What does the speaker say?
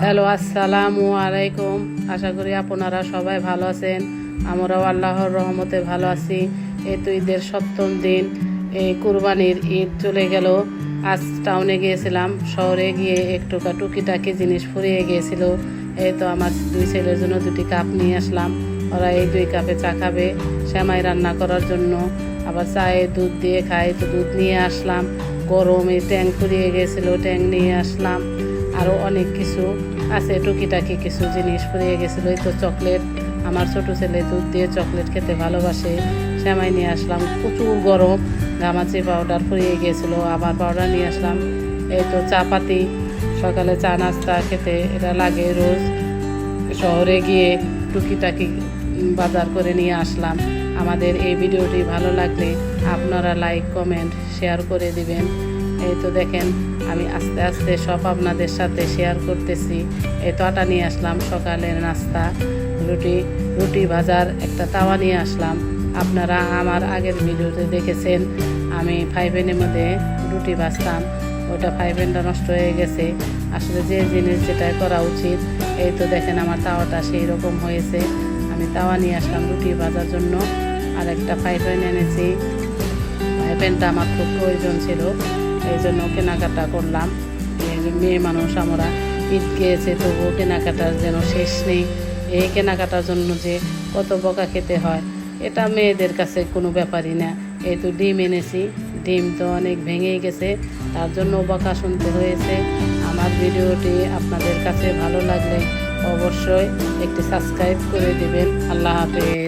Hello, আসসালামু আলাইকুম। আশা করি আপনারা সবাই ভালো আছেন। আমরাও আল্লাহর রহমতে ভালো আছি। এই তো ঈদের 7ম দিন, এই কুরবানির ঈদ চলে গেল। আজ টাউনে গিয়েছিলাম, শহরে গিয়ে একটু টুকিটাকি জিনিস ফুরিয়ে গিয়েছিল। এই তো আমার 2 ছেলের জন্য 2টি কাপ নিয়ে আসলাম। ওরা এই 2 কাপে চা খাবে, সেমাই রান্না করার জন্য। আবার চায়ে দুধ দিয়ে খায়, তো দুধ নিয়ে আসলাম। গরমে ট্যাং ফুরিয়ে গিয়েছিল, ট্যাং নিয়ে আসলাম। আরও অনেক কিছু আছে, টুকিটাকি কিছু জিনিস ফুরিয়ে গেছিলো। এই তো চকলেট, আমার ছোটো ছেলে দুধ দিয়ে চকলেট খেতে ভালোবাসে, সেমাই নিয়ে আসলাম। প্রচুর গরম, ঘামাচি পাউডার ফুরিয়ে গিয়েছিলো, আবার পাউডার নিয়ে আসলাম। এই তো চা পাতি, সকালে চা নাস্তা খেতে এটা লাগে রোজ। শহরে গিয়ে টুকিটাকি বাজার করে নিয়ে আসলাম। আমাদের এই ভিডিওটি ভালো লাগলে আপনারা লাইক কমেন্ট শেয়ার করে দিবেন। এই তো দেখেন, আমি আস্তে আস্তে সব আপনাদের সাথে শেয়ার করতেছি। এই তো আটা নিয়ে আসলাম, সকালের নাস্তা, রুটি ভাজার একটা তাওয়া নিয়ে আসলাম। আপনারা আমার আগের ভিডিওতে দেখেছেন আমি ফ্রাই প্যানের মধ্যে রুটি ভাজতাম, ওটা ফ্রাই প্যানটা নষ্ট হয়ে গেছে। আসলে যে জিনিস যেটা করা উচিত। এই তো দেখেন আমার তাওয়াটা সেই রকম হয়েছে। আমি তাওয়া নিয়ে আসলাম রুটি ভাজার জন্য। আর একটা ফ্রাই প্যান এনেছি, ফ্রাই প্যানটা আমার খুব প্রয়োজন ছিল, এই জন্য কেনাকাটা করলাম। মেয়ে মানুষ আমরা, ঈদ গিয়েছে তবুও কেনাকাটার যেন শেষ নেই। এই কেনাকাটার জন্য যে কত বকা খেতে হয়, এটা মেয়েদের কাছে কোনো ব্যাপারই না। এই তো ডিম এনেছি, ডিম তো অনেক ভেঙেই গেছে, তার জন্য বকা শুনতে হয়েছে। আমার ভিডিওটি আপনাদের কাছে ভালো লাগলে অবশ্যই একটি সাবস্ক্রাইব করে দিবেন। আল্লাহ হাফেজ।